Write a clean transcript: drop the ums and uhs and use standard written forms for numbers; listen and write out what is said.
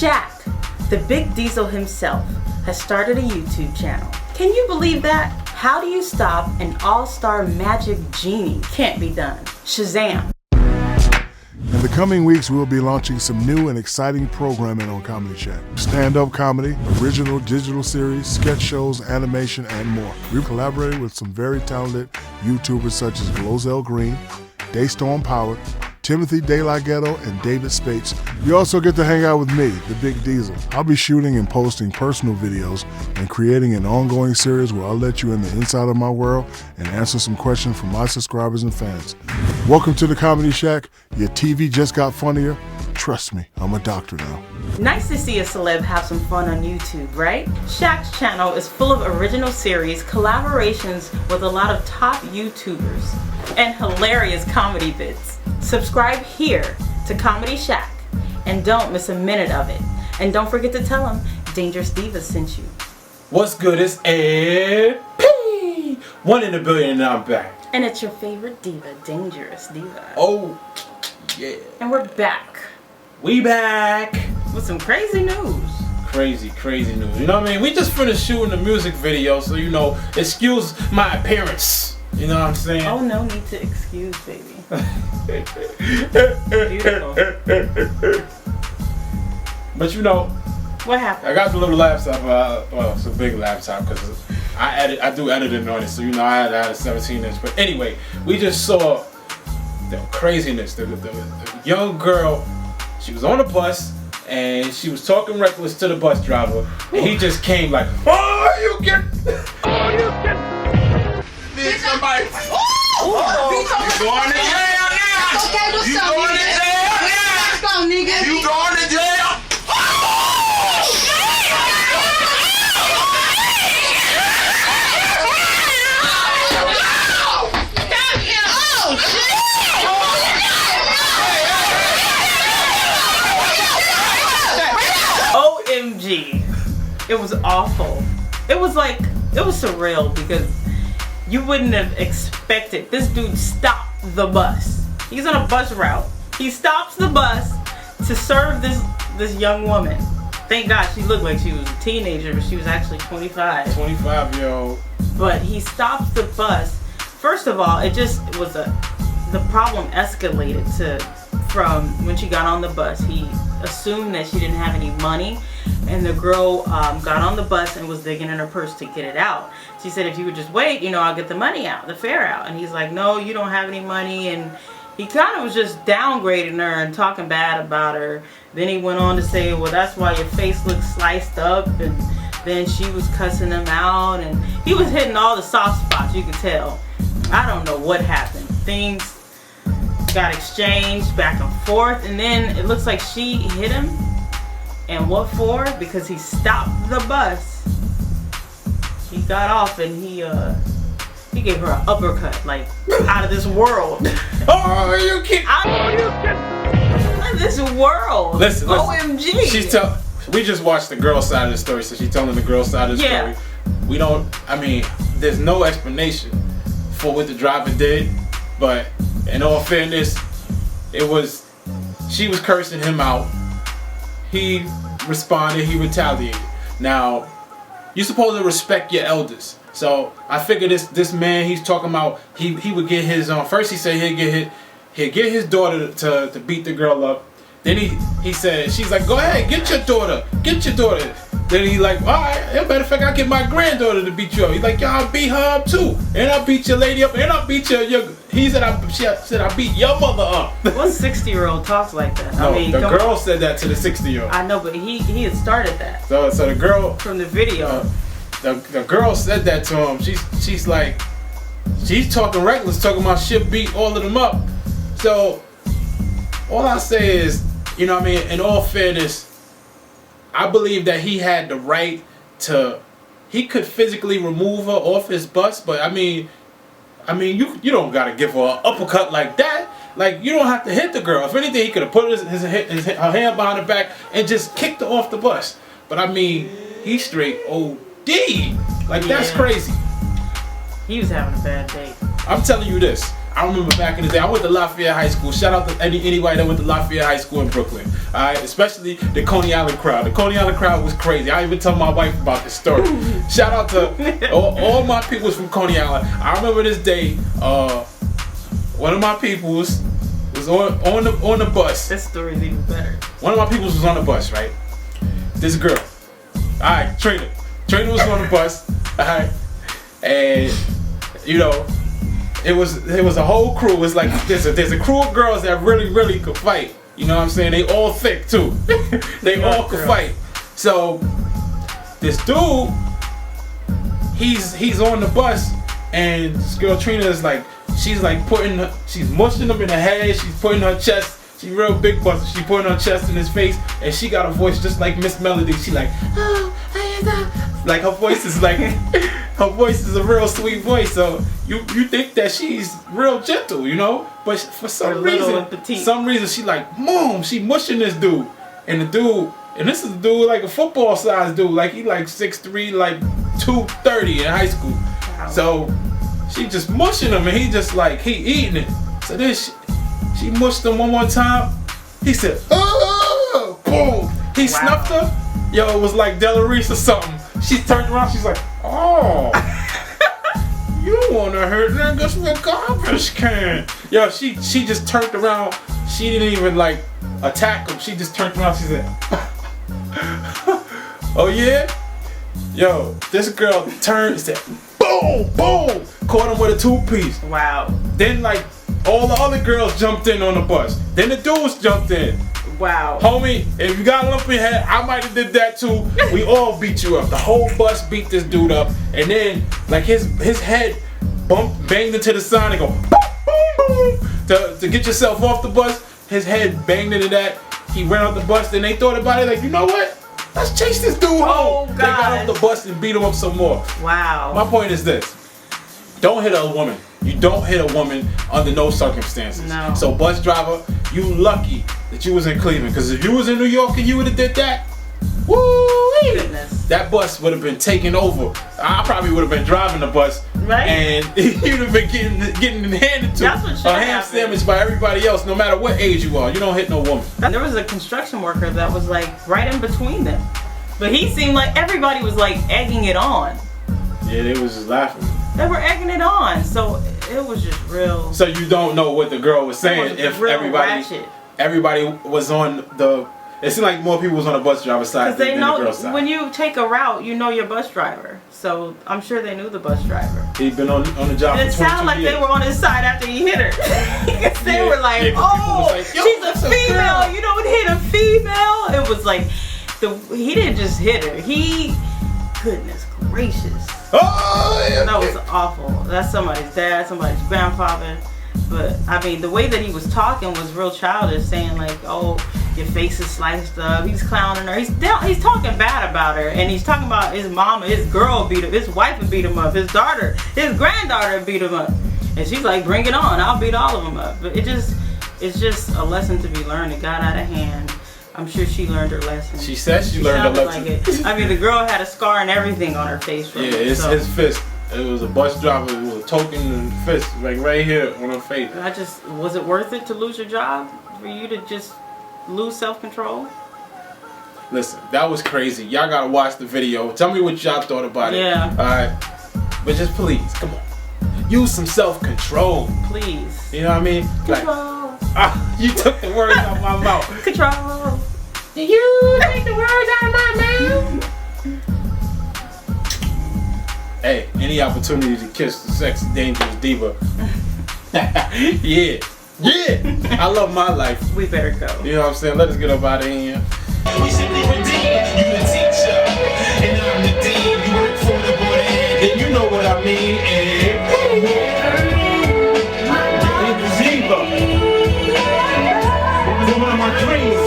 Shaq, the big diesel himself, has started a YouTube channel. Can you believe that? How do you stop an all-star magic genie? Can't be done. Shazam. In the coming weeks, we'll be launching some new and exciting programming on Comedy Shack. Stand-up comedy, original digital series, sketch shows, animation, and more. We've collaborated with some very talented YouTubers such as Glozell Green, Daystorm Power, Timothy De La Ghetto, and David Spates. You also get to hang out with me, the Big Diesel. I'll be shooting and posting personal videos and creating an ongoing series where I'll let you in the inside of my world and answer some questions from my subscribers and fans. Welcome to the Comedy Shack. Your TV just got funnier. Trust me, I'm a doctor now. Nice to see a celeb have some fun on YouTube, right? Shaq's channel is full of original series, collaborations with a lot of top YouTubers, and hilarious comedy bits. Subscribe here to Comedy Shack and don't miss a minute of it. And don't forget to tell them Dangerous Diva sent you. What's good? It's Ed P. 1 in a billion and I'm back. And it's your favorite diva, Dangerous Diva. Oh, yeah. And we're back. We back. With some crazy news. Crazy news. You know what I mean? We just finished shooting the music video, so you know, excuse my appearance. You know what I'm saying? Oh, no need to excuse, baby. Beautiful. But you know, what happened? I got the little laptop. Well, it's a big laptop because I do editing on it. So you know, I had a 17-inch. But anyway, we just saw the craziness. The young girl, she was on a bus and she was talking reckless to the bus driver, and he just came like, "Oh, you get, Did somebody? You going to jail now? Okay, what's you up, going nigga? to jail now? Let's go, nigga. You going to jail? OMG. It was awful. It was surreal because you wouldn't have expected. This dude stopped the bus. He's on a bus route. He stops the bus to serve this young woman. Thank God she looked like she was a teenager, but she was actually 25. 25-year-old. But he stops the bus. First of all, it just was the problem escalated from when she got on the bus. He assumed that she didn't have any money, and the girl got on the bus and was digging in her purse to get it out. She said, if you would just wait, you know, I'll get the money out, the fare out. And he's like, no, you don't have any money. And he kind of was just downgrading her and talking bad about her. Then he went on to say, well, that's why your face looks sliced up. And then she was cussing him out, and he was hitting all the soft spots, you could tell. I don't know what happened. Things got exchanged back and forth, and then it looks like she hit him. And what for? Because he stopped the bus. He got off and he gave her an uppercut, like out of this world. Oh, you kidding? Out of this world. Listen. OMG. We just watched the girl side of the story, so she's telling the girl side of the story. There's no explanation for what the driver did, but in all fairness, she was cursing him out. He responded, he retaliated. Now, you're supposed to respect your elders. So I figure this man, he's talking about he would get his first he said he'd get his daughter to beat the girl up. Then he said, she's like, go ahead, get your daughter. Then he like, all right, as a matter of fact, I'll get my granddaughter to beat you up. He's like, yeah, I'll beat her up too. And I'll beat your lady up, and I'll beat he said, I beat your mother up. What 60-year-old talks like that? No, the girl said that to the 60-year-old. I know, but he had started that. So the girl from the video. The girl said that to him. She's like, she's talking reckless, talking about she'll beat all of them up. So all I say is, you know what I mean, in all fairness, I believe that he had the right to, he could physically remove her off his bus, but I mean you don't gotta give her an uppercut like that. Like, you don't have to hit the girl. If anything, he could have put her hand behind her back and just kicked her off the bus. But I mean, he straight OD. Like, that's crazy. He was having a bad day. I'm telling you this. I remember back in the day, I went to Lafayette High School. Shout out to anybody that went to Lafayette High School in Brooklyn. Alright, especially the Coney Island crowd. The Coney Island crowd was crazy. I even tell my wife about this story. Shout out to all my peoples from Coney Island. I remember this day, one of my peoples was on the bus. This story's even better. One of my peoples was on the bus, right? This girl. Alright, Trina. Trina was on the bus. Alright. And you know, it was a whole crew. It's like there's a crew of girls that really could fight. You know what I'm saying? They all thick too. They all could fight. So this dude, he's on the bus, and this girl Trina is like, she's mushing him in the head. She's putting her chest. She's real big bust. She putting her chest in his face, and she got a voice just like Miss Melody. She like, like her voice is like. Her voice is a real sweet voice, so you think that she's real gentle, you know? But for some reason she like, Mom, she mushing this dude. And the dude, and this is a dude like a football sized dude, like he like 6'3", like 230 in high school. Wow. So she just mushing him, and he just like, he eating it. So then she mushed him one more time. He said, oh, boom. He snuffed her. Yo, it was like Delarice or something. She turned around, she's like, oh, you wanna hurt niggas with garbage can. Yo, she just turned around. She didn't even like attack him. She just turned around, she said, oh yeah? Yo, this girl turned and said, boom, boom, caught him with a two-piece. Wow. Then like all the other girls jumped in on the bus. Then the dudes jumped in. Wow. Homie, if you got a lumpy head, I might have did that too. We all beat you up. The whole bus beat this dude up. And then, like, his head banged into the sign and go, boom, boom, to get yourself off the bus. His head banged into that. He ran off the bus. Then they thought about it like, you know what? Let's chase this dude home. They got off the bus and beat him up some more. Wow. My point is this. Don't hit a woman. You don't hit a woman under no circumstances. No. So bus driver, you lucky that you was in Cleveland, because if you was in New York and you would have did that, woo, that bus would have been taken over. I probably would have been driving the bus, right? And you'd have been getting handed to a ham sandwich by everybody else, no matter what age you are. You don't hit no woman. There was a construction worker that was like right in between them, but he seemed like everybody was like egging it on. Yeah, they was just laughing. They were egging it on, so it was just real. So you don't know what the girl was saying if everybody was on the. It seemed like more people was on the bus driver's side than the girl's side. When you take a route, you know your bus driver. So I'm sure they knew the bus driver. He'd been on the job for 22 years. It sounded like they were on his side after he hit her. Because they were like, oh, like, she's a female. You don't hit a female. It was like, he didn't just hit her. Goodness gracious. Oh, yeah. That was awful. That's somebody's dad, somebody's grandfather. But I mean, the way that he was talking was real childish, saying like, "Oh, your face is sliced up." He's clowning her. He's talking bad about her, and he's talking about his mama, his girl beat him, his wife beat him up, his daughter, his granddaughter beat him up, and she's like, "Bring it on! I'll beat all of them up." But it's just a lesson to be learned. It got out of hand. I'm sure she learned her lesson. She said she learned her lesson. Like I mean, the girl had a scar and everything on her face. From it's his fist. It was a bus driver. It was a token and fist, like right here on her face. Was it worth it to lose your job for you to just lose self-control? Listen, that was crazy. Y'all gotta watch the video. Tell me what y'all thought about it. Yeah. All right. But just please, come on. Use some self-control. Please. You know what I mean? Control. Like, you took the words out of my mouth. Control. You take the words out of my mouth. Hey, any opportunity to kiss the sexy, dangerous diva. Yeah. I love my life. We better go. You know what I'm saying? Let us get up out of here. We simply redeem. You the teacher, and I'm the dean. You work for the board, and you know what I mean. Diva. It was one of my dreams.